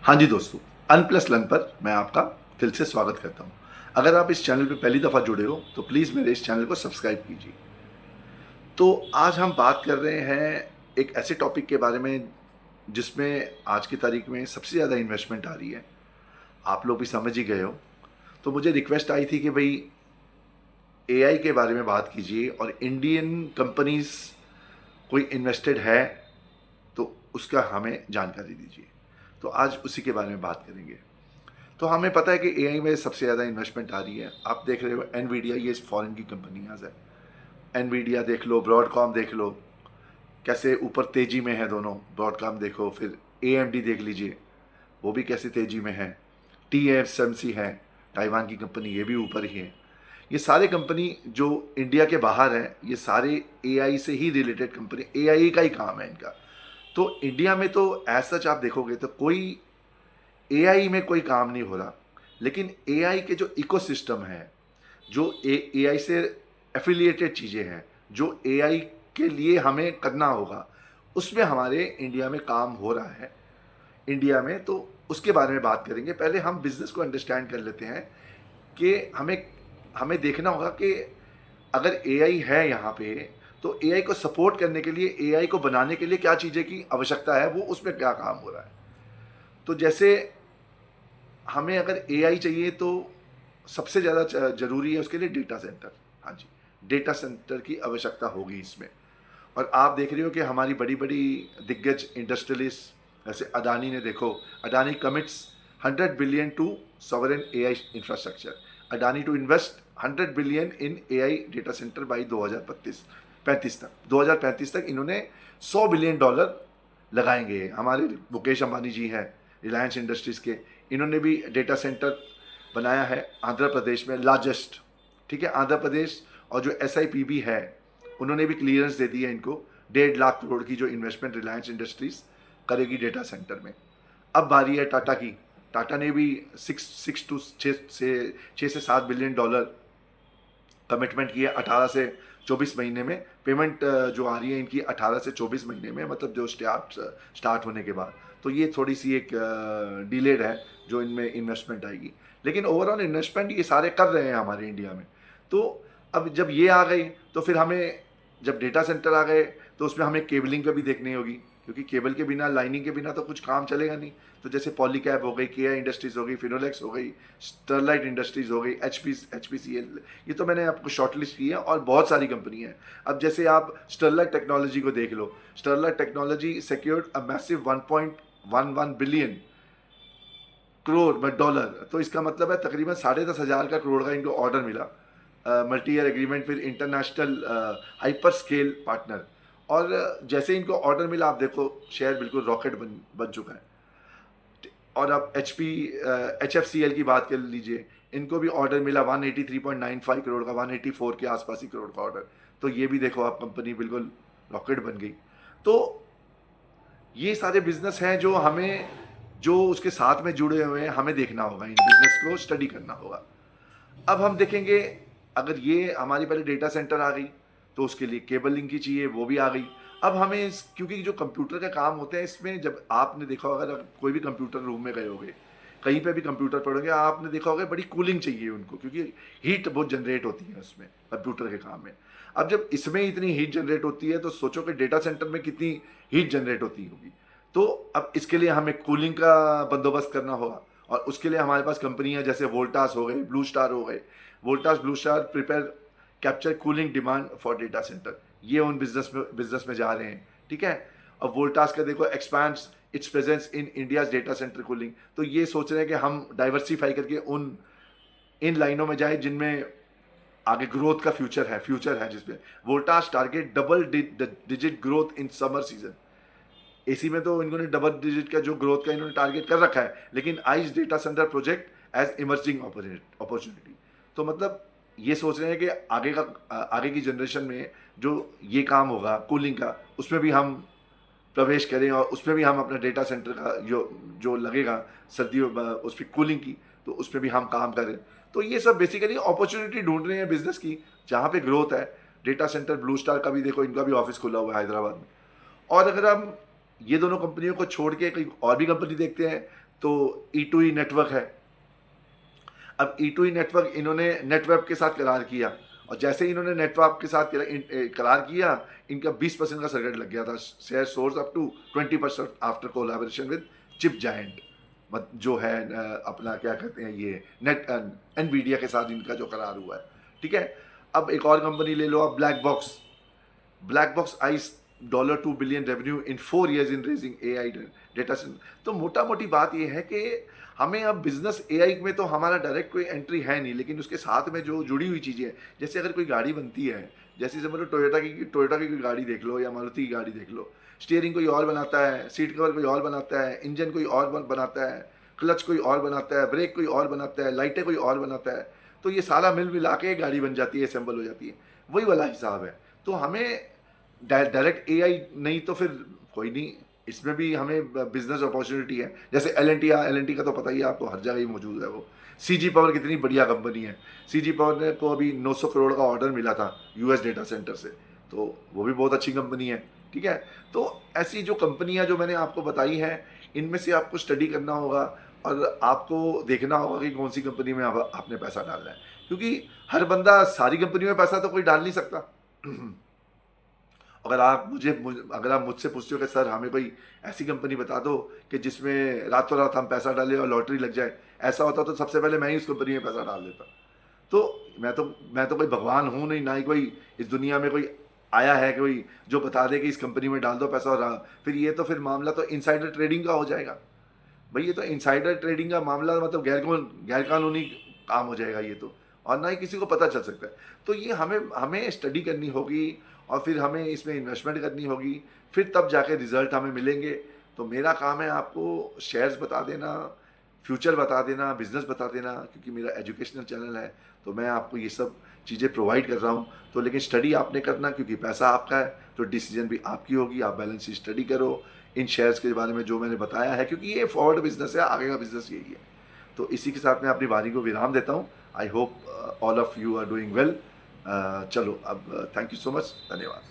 हाँ जी दोस्तों, अनप्लस लर्न पर मैं आपका दिल से स्वागत करता हूँ। अगर आप इस चैनल पे पहली दफ़ा जुड़े हो तो प्लीज़ मेरे इस चैनल को सब्सक्राइब कीजिए। तो आज हम बात कर रहे हैं एक ऐसे टॉपिक के बारे में जिसमें आज की तारीख में सबसे ज़्यादा इन्वेस्टमेंट आ रही है। आप लोग भी समझ ही गए हो। तो मुझे रिक्वेस्ट आई थी कि भई एआई के बारे में बात कीजिए और इंडियन कंपनीज़ कोई इन्वेस्टेड है तो उसका हमें जानकारी दीजिए। तो आज उसी के बारे में बात करेंगे। तो हमें पता है कि एआई में सबसे ज़्यादा इन्वेस्टमेंट आ रही है। आप देख रहे हो एनवीडिया, ये फॉरेन की कंपनी है। एनवीडिया देख लो, ब्रॉडकॉम देख लो, कैसे ऊपर तेजी में है दोनों। ब्रॉडकॉम देखो, फिर एएमडी देख लीजिए, वो भी कैसे तेजी में है। टीएसएमसी है, ताइवान की कंपनी, ये भी ऊपर ही है। ये सारे कंपनी जो इंडिया के बाहर है, ये सारे एआई से ही रिलेटेड कंपनी, एआई का ही काम है इनका। तो इंडिया में तो एज सच आप देखोगे तो कोई एआई में कोई काम नहीं हो रहा। लेकिन एआई के जो इकोसिस्टम है, जो एआई से एफिलिएटेड चीज़ें हैं, जो एआई के लिए हमें करना होगा, उसमें हमारे इंडिया में काम हो रहा है। इंडिया में तो उसके बारे में बात करेंगे। पहले हम बिजनेस को अंडरस्टैंड कर लेते हैं कि हमें हमें देखना होगा कि अगर एआई है यहाँ पे, तो एआई को सपोर्ट करने के लिए, एआई को बनाने के लिए क्या चीज़ें की आवश्यकता है, वो उसमें क्या काम हो रहा है। तो जैसे हमें अगर एआई चाहिए तो सबसे ज़्यादा ज़रूरी है उसके लिए डेटा सेंटर। हाँ जी, डेटा सेंटर की आवश्यकता होगी इसमें। और आप देख रहे हो कि हमारी बड़ी बड़ी दिग्गज इंडस्ट्रियलिस्ट जैसे अडानी ने, देखो, Adani commits 100 billion to sovereign AI infrastructure. Adani to invest 100 billion in AI data center by 2035 तक। 2035 तक इन्होंने $100 बिलियन लगाएंगे। हमारे मुकेश अंबानी जी हैं रिलायंस इंडस्ट्रीज़ के, इन्होंने भी डेटा सेंटर बनाया है आंध्र प्रदेश में, लार्जेस्ट। ठीक है, आंध्र प्रदेश। और जो एसआईपीबी है, उन्होंने भी क्लियरेंस दे दी है इनको। 1.5 लाख करोड़ की जो इन्वेस्टमेंट रिलायंस इंडस्ट्रीज करेगी डेटा सेंटर में। अब बारी है टाटा की। टाटा ने भी 6 से 7 बिलियन डॉलर कमिटमेंट किया 18 से 24 महीने में। पेमेंट जो आ रही है इनकी 18 से 24 महीने में, मतलब जो स्टार्ट होने के बाद। तो ये थोड़ी सी एक डिलेड है जो इनमें इन्वेस्टमेंट आएगी। लेकिन ओवरऑल इन्वेस्टमेंट ये सारे कर रहे हैं हमारे इंडिया में। तो अब जब ये आ गई तो फिर हमें, जब डेटा सेंटर आ गए तो उसमें हमें केबलिंग का भी देखनी होगी, क्योंकि केबल के बिना, लाइनिंग के बिना तो कुछ काम चलेगा नहीं। तो जैसे पॉलीकैब हो गई, केया इंडस्ट्रीज़ हो गई, फिनोलेक्स हो गई, स्टरलाइट इंडस्ट्रीज़ हो गई, एचपीसीएल, ये तो मैंने आपको शॉर्टलिस्ट की है, और बहुत सारी कंपनी है। अब जैसे आप स्टरलाइट टेक्नोलॉजी को देख लो। Sterlite technology secured a massive 1.11 billion crore में डॉलर। तो इसका मतलब है तकरीबन 10,500 का करोड़ का इनको ऑर्डर मिला। मल्टी ईयर एग्रीमेंट फिर इंटरनेशनल हाइपर स्केल पार्टनर। और जैसे इनको ऑर्डर मिला, आप देखो शेयर बिल्कुल रॉकेट बन चुका है। और अब एच एफ सी एल की बात कर लीजिए, इनको भी ऑर्डर मिला 183.95 करोड़ का, 184 के आसपास ही करोड़ का ऑर्डर। तो ये भी देखो आप, कंपनी बिल्कुल रॉकेट बन गई। तो ये सारे बिजनेस हैं जो हमें, जो उसके साथ में जुड़े हुए हैं, हमें देखना होगा, इन बिजनेस को स्टडी करना होगा। अब हम देखेंगे, अगर ये हमारी पहले डेटा सेंटर आ गई तो उसके लिए केबलिंग की चाहिए, वो भी आ गई। अब हमें क्योंकि जो कंप्यूटर का काम होते हैं, इसमें जब आपने देखा होगा, अगर कोई भी कंप्यूटर रूम में गए होगे, कहीं पे भी कंप्यूटर पढ़ोगे, आपने देखा होगा बड़ी कूलिंग चाहिए उनको, क्योंकि हीट बहुत जनरेट होती है उसमें, कंप्यूटर के काम में। अब जब इसमें इतनी हीट जनरेट होती है तो सोचो कि डेटा सेंटर में कितनी हीट जनरेट होती होगी। तो अब इसके लिए हमें कूलिंग का बंदोबस्त करना होगा, और उसके लिए हमारे पास कंपनियां जैसे वोल्टास हो गए, ब्लू स्टार हो गए। Voltas, blue star prepare capture cooling demand for data centre, ये उन बिजनेस में जा रहे हैं। ठीक है। अब वोल्टास का देखो, expands it's presence in India's data centre cooling. तो ये सोच रहे हैं कि हम डाइवर्सिफाई करके उन इन लाइनों में जाए जिनमें आगे ग्रोथ का फ्यूचर है जिसमें Voltas target double digit growth in summer season. AC में तो इन्होंने डबल डिजिट का जो ग्रोथ का इन्होंने टारगेट कर रखा है, लेकिन AI's data center project as emerging opportunity. तो मतलब ये सोच रहे हैं कि आगे की जनरेशन में जो ये काम होगा कूलिंग का, उसमें भी हम प्रवेश करें, और उसमें भी हम अपना डेटा सेंटर का जो जो लगेगा सर्दियों उस पर कूलिंग की, तो उसमें भी हम काम करें। तो ये सब बेसिकली अपॉर्चुनिटी ढूंढ रहे हैं बिजनेस की, जहाँ पे ग्रोथ है। डेटा सेंटर, ब्लू स्टार का भी देखो, इनका भी ऑफिस खुला हुआ है हैदराबाद में। और अगर हम ये दोनों कंपनियों को छोड़ के कहीं और भी कंपनी देखते हैं, तो E2E नेटवर्क है। अब E2E नेटवर्क इन्होंने नेटवर्क के साथ करार किया, और जैसे ही इन्होंने नेटवर्क के साथ करार किया, इनका 20% का सर्किट लग गया था। Share soars up to 20% after collaboration with chip giant, जो है अपना क्या कहते हैं ये नेट एनवीडिया के साथ इनका जो करार हुआ है, ठीक है। अब एक और कंपनी ले लो आप, black box ice $2 billion revenue in 4 years in raising AI data centre. तो मोटा मोटी बात ये है कि हमें अब बिजनेस AI में तो हमारा डायरेक्ट कोई एंट्री है नहीं, लेकिन उसके साथ में जो जुड़ी हुई चीज़ें हैं, जैसे अगर कोई गाड़ी बनती है, जैसे समझ लो टोयोटा की कोई गाड़ी देख लो या मारुति की गाड़ी देख लो, स्टीयरिंग कोई और बनाता है, सीट कवर कोई और बनाता है, इंजन कोई और बनाता है, क्लच कोई और बनाता है, ब्रेक कोई और बनाता है, लाइटें कोई और बनाता है। तो ये सारा मिल मिला के गाड़ी बन जाती है, असेंबल हो जाती है। वही वाला हिसाब है। तो हमें डायरेक्ट AI नहीं तो फिर कोई नहीं, इसमें भी हमें बिजनेस अपॉर्चुनिटी है। जैसे एल एन टी का तो पता ही है आपको, हर जगह ही मौजूद है वो। CG पावर कितनी बढ़िया कंपनी है। CG पावर ने को अभी 900 करोड़ का ऑर्डर मिला था US डेटा सेंटर से, तो वो भी बहुत अच्छी कंपनी है, ठीक है। तो ऐसी जो कंपनियां जो मैंने आपको बताई हैं, इनमें से आपको स्टडी करना होगा और आपको देखना होगा कि कौन सी कंपनी में आपने पैसा डालना है, क्योंकि हर बंदा सारी कंपनी में पैसा तो कोई डाल नहीं सकता। अगर आप मुझसे पूछते हो कि सर हमें कोई ऐसी कंपनी बता दो कि जिसमें रातों रात हम पैसा डालें और लॉटरी लग जाए, ऐसा होता तो सबसे पहले मैं ही उस कंपनी में पैसा डाल देता। तो मैं तो कोई भगवान हूँ नहीं, ना ही कोई इस दुनिया में कोई आया है कोई जो बता दे कि इस कंपनी में डाल दो पैसा, और फिर ये तो फिर मामला तो इनसाइडर ट्रेडिंग का हो जाएगा भाई। ये तो इनसाइडर ट्रेडिंग का मामला, मतलब गैर कानूनी काम हो जाएगा ये तो, और ना ही किसी को पता चल सकता है। तो ये हमें स्टडी करनी होगी, और फिर हमें इसमें इन्वेस्टमेंट करनी होगी, फिर तब जाके रिजल्ट हमें मिलेंगे। तो मेरा काम है आपको शेयर्स बता देना, फ्यूचर बता देना, बिजनेस बता देना, क्योंकि मेरा एजुकेशनल चैनल है, तो मैं आपको ये सब चीज़ें प्रोवाइड कर रहा हूँ। तो लेकिन स्टडी आपने करना, क्योंकि पैसा आपका है, तो डिसीजन भी आपकी होगी। आप बैलेंस शीट स्टडी करो इन शेयर्स के बारे में जो मैंने बताया है, क्योंकि ये फॉरवर्ड बिजनेस है, आगे का बिजनेस यही है। तो इसी के साथ मैं अपनी वाणी को विराम देता हूँ। I hope all of you are doing well. चलो अब थैंक यू सो मच, धन्यवाद।